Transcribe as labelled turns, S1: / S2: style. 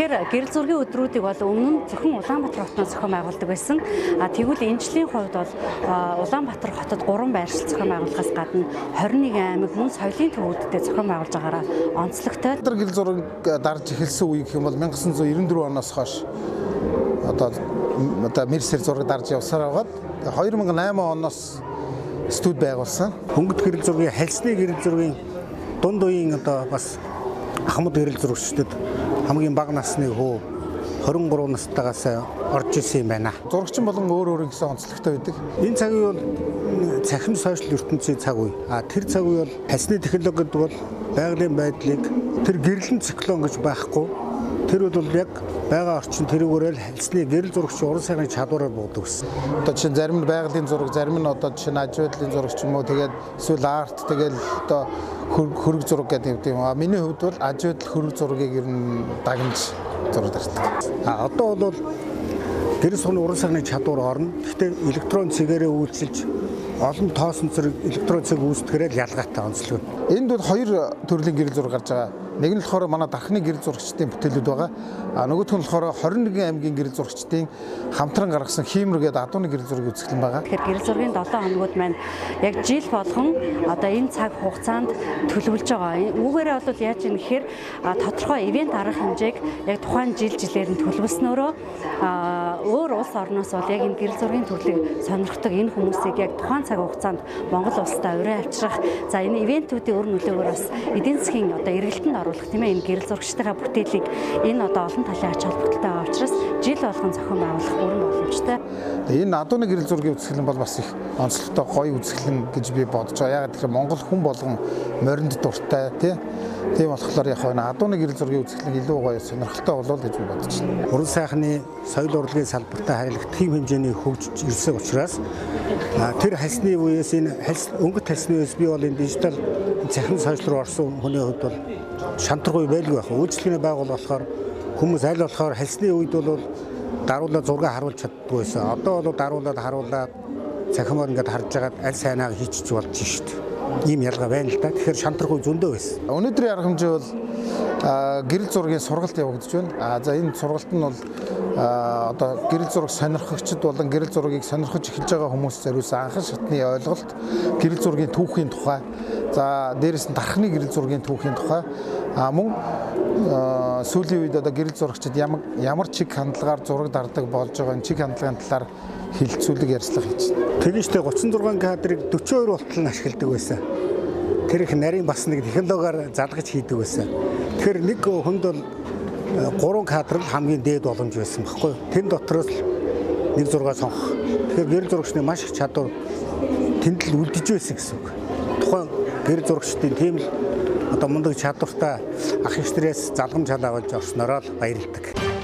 S1: Тэгэхээр гэрэл зургийн өдрүүдийг бол өмнө нь зөвхөн Улаанбаатар хотноос зохион байгуулдаг байсан. Тэгвэл энэ жилийн хувьд бол Улаанбаатар хотод 3 байршил зохион байгуулахаас гадна 21 аймаг мөн соёлын төвүүдтэй зохион байгуулж байгаараа онцлогтой.
S2: Гэрэл зураг дарж эхэлсэн үе гэх юм бол 1994 оноос хойш одоо мэрсэр зураг дарж явсаар байгаад 2008 оноос студ байгуулсан.
S3: Хөнгөт гэрэл зургийн хальсны гэрэл зургийн дунд үеийн одоо бас ахмад гэрэл зурагчдад хамгийн бага насны хүү 23 настайгаас орж ирсэн юм байна.
S2: Зурагчин болон өөр гэсэн онцлогтой байдаг.
S3: Энэ цаг үе бол цахим сошиал ертөнцийн цаг үе. Тэр цаг үе бол хальсны технологид бол байгалийн байдлыг тэр гэрлэн циклон гэж байхгүй. Тэр бол яг байгаа орчин тэрүүгээрэл хальсны гэрэл зурагчийн уран сайхны чадвараар буудаг гэсэн.
S2: Одоо чинь зарим нь байгалийн зураг, зарим нь одоо чинь аж байдлын зураг ч юм уу, тэгээд эсвэл арт, тэгээд одоо хөрөг зураг гэдэг юм. Миний хувьд бол аж байдал хөрөг зургийг ер нь дагнаж зураг дардаг.
S3: Одоо бол гэрэл зургийн уран сайхны чадвар орно. Гэхдээ электрон цэгээрээ үйлчилж олон тоосон зэрэг электрон цэг үүсдэхэрэл ялгаатай онцлог.
S2: Энд бол 2 төрлийн гэрэл зураг гарч байгаа. Нэг нь болохоор манай дархны гэрэл зурагчдын бүтээлүүд байгаа. Нөгөөх нь болохоор 21 аймгийн гэрэл зурагчдын хамтран гаргасан хиймэр гэдэг адууны гэрэл зургийн үзэсгэлэн байгаа.
S1: Тэгэхээр гэрэл зургийн 7 хоногуд маань яг жил болгон одоо энэ цаг хугацаанд төлөвлөж байгаа. Үүгээрээ бол яаж юм гэхээр тодорхой ивент арга хэмжээг яг тухайн жилээр нь төлөвлөснөөрөө өөр улс орноос бол яг энэ гэрэл зургийн төрлийг сонирхдаг энэ хүмүүсийг яг тухайн цаг хугацаанд Монгол улстай уран авчрах. За энэ ивентүүдийн өр нөлөөгөөр бас эдийн засгийн одоо эргэлтэнд оруулах тийм ээ энэ гэрэл зурагчдын бүтээлийг энэ одоо олон талын ач холбогдолтой байгаа учраас жил болгон зохион байгуулах бүрэн боломжтой.
S2: Энэ адууны гэрэл зургийн үзэсгэлэн бол бас их онцлогтой гоё үзэсгэлэн гэж би бодож байгаа. Яг тэгэхээр Монгол хүн болгон моринд дуртай тийм болохоор яг энэ адууны гэрэл зургийн үзэсгэлэн илүү гоё сонирхолтой болов гэж би бодож байна.
S3: Уран сайхны соёл урлагийн салбартаа харилцах тийм хэмжээний хөгжиж ирсэн учраас тэр хальсны үеэс энэ өнгөт хальсны үеэс би бол энэ дижитал цахим сошиал руу орсон хүний хувьд бол шантаргүй байлгүй байх. Үйлчлэгийн байгуул болохоор хүмүүс аль болохоор хальсны үед бол даруулаад зураг харуулж чаддгүй байсан. Одоо бол харуулаад цахимаар ингээд харж байгаад аль сайнаа хийчих болж шүү дээ. Ийм ялгаа байна л да. Тэгэхээр шантаргүй зөндөө байсан.
S2: Өнөөдрийн арга хэмжээ бол гэрэл зургийн сургалт явагдаж байна. За энэ сургалт нь бол одоо гэрэл зураг сонирхогчд болон гэрэл зургийг сонирхож эхэлж байгаа хүмүүс зориулсан анхан шатны ойлголт, гэрэл зургийн түүхийн тухай, за дээрэс нь дархны гэрэл зургийн түүхийн тухай, мөн сүүлийн үед одоо гэрэл зурагчид ямар чиг хандлагаар зураг дардаг болж байгаа энэ чиг хандлагын талаар хилцүүлэг ярьцлага хийж байна.
S3: Тэрнийхтэй 36 кадрыг 42 болтол нь ашигладаг байсан. Тэр их нарийн бас нэг технологиор залгаж хийдэг байсан. Тэгэхээр нэг хүнд бол 3 кадр л хамгийн дээд боломж байсан баггүй. Тэн дотроос нэг зураг сонгох. Тэгэхээр гэрэл зурагчны маш их чадвар тэнд л үлдэж байсан гэсэн үг. Тухайн гэрэл зурагчдын тийм л одоо мундаг чадвартай ах эгчнэрээс залгамж аваад орснороо баярлдаг.